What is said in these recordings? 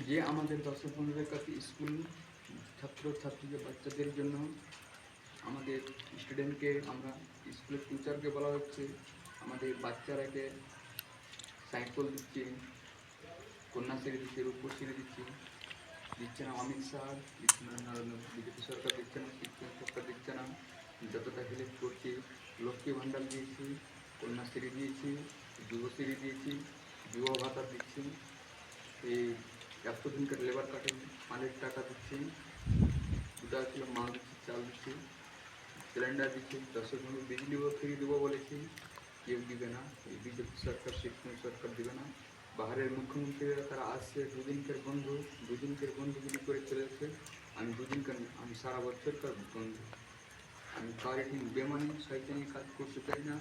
যে আমাদের দর্শক বন্ধুদের কাছে স্কুল ছাত্রছাত্রীদের বাচ্চাদের জন্য আমাদের স্টুডেন্টকে আমরা স্কুলের টিচারকে বলা হচ্ছে, আমাদের বাচ্চারাকে সাইকেল দিচ্ছে, কন্যাশ্রী দিচ্ছে, রূপশ্রী দিচ্ছে না অমিত শাহ, দিচ্ছে না বিজেপি সরকার, দিচ্ছে না সিপিএম সরকার, দিচ্ছে না। যতটা হেল্প করছি, লক্ষ্মী ভাণ্ডার দিয়েছি, কন্যাশ্রী দিয়েছি, যুবশ্রী দিয়েছি, যুব ভাতা দিচ্ছি, এই এতদিনকার লেবার কার্ডের মালের টাকা দিচ্ছি, 2 কিলো মাল দিচ্ছি, চাল দিচ্ছি, সিলিন্ডার দিচ্ছি, 10 বিজলিও ফ্রি দেবো বলেছি, কেউ দিবে না। এই বিজেপি সরকার সিপিএম সরকার দিবে না। বাহারের মুখ্যমন্ত্রীরা তারা আসছে দুদিনকার বন্ধুগুলি করে চলেছে। আমি দুদিনকার না, আমি সারা বছরকার বন্ধু। আমি কার একদিন বেমানি শয়তানি কাজ করতে চাই না।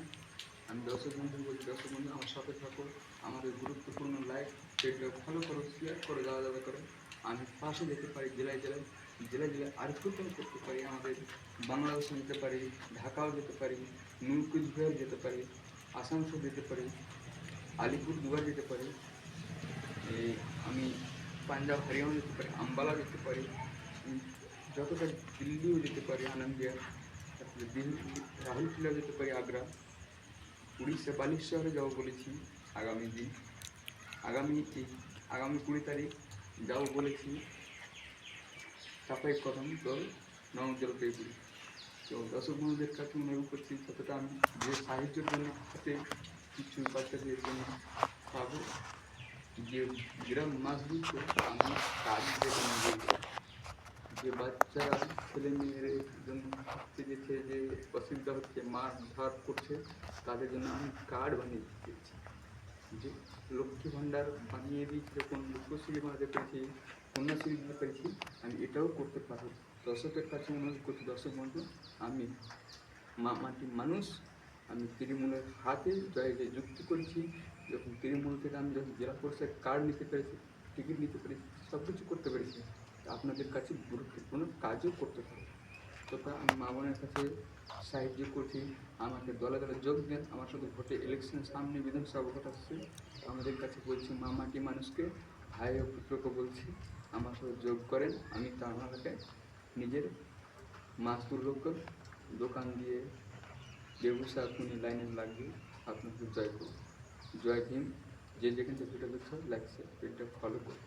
আমি দর্শক বন্ধু বলছি, দর্শক বন্ধু আমার সাথে থাকো, আমাদের গুরুত্বপূর্ণ লাইক পেজটা ফলো করো, শেয়ার করো, দাদা করো। আমি পাশে যেতে পারি, জেলায় আর কোথাও করতে পারি, আমাদের বাংলাদেশে যেতে পারি, ঢাকাও যেতে পারি, নিউ কুচবিহার যেতে পারি, আসানসোল যেতে পারি, আলিপুর দুয়ার যেতে পারি, এই আমি পাঞ্জাব হরিয়ানা যেতে পারি, আম্বালা যেতে পারি, যতটা দিল্লিও যেতে পারি, আনন্দিয়া, তারপরে দিল্লি রাহুলকেলা যেতে পারি, আগ্রা, উড়িষ্যা বালেশ্বরে যাবো বলেছি আগামী দিন, আগামী 20 তারিখ যাবো বলেছি চাপাই কদম জল নরম জলপাইগুড়ি। তো দর্শক বন্ধুদের কাছে অনুরোধ করছি, যতটা আমি যে সাহায্যের জন্য হাতে কিছু বাচ্চাদের জন্য পাবো, যে গ্রাম মাস দিচ্ছে আমি কাজ যে বাচ্চারা ছেলে মেয়ের জন্য যেতে যে অসুবিধা হচ্ছে, মার ধার করছে, তাদের জন্য আমি কার্ড বানিয়ে দিচ্ছি, যে লক্ষ্মী ভাণ্ডার বানিয়ে দিই, যখন রূপশ্রী বানাতে পেরেছি, কন্যাশ্রী দিতে পেরেছি, আমি এটাও করতে পারবো। দর্শকের কাছে অনুরোধ করছি, দর্শক বন্ধু, আমি মাটির মানুষ, আমি তৃণমূলের হাতে জয়ে যুক্তি করেছি। যখন তৃণমূল থেকে আমি যখন জেলা পরিষদ কার্ড নিতে পেরেছি, টিকিট নিতে পেরেছি, সব কিছু করতে পেরেছি, আপনাদের কাছে গুরুত্বপূর্ণ কাজও করতে পারবো। তথা আমি মা বোনের কাছে সাহায্য করছি, আমাকে দলে দলে যোগ দেন। আমার সাথে ভোটে ইলেকশনের সামনে বিধানসভা ভোট আসছে, আমাদের কাছে বলছি, মা মাটি মানুষকে, ভাই ও পুত্রকে বলছি, আমার সাথে যোগ করেন। আমি তা আমাকে নিজের মাস দুর্লক্ষ দোকান দিয়ে ব্যবসা আপনি লাইনে লাগবে, আপনাকে জয় করুন। জয় ভীম। যে যেখান থেকে ভিডিও দেখছো, লাইক শেয়ার, পেজটা ফলো করুন।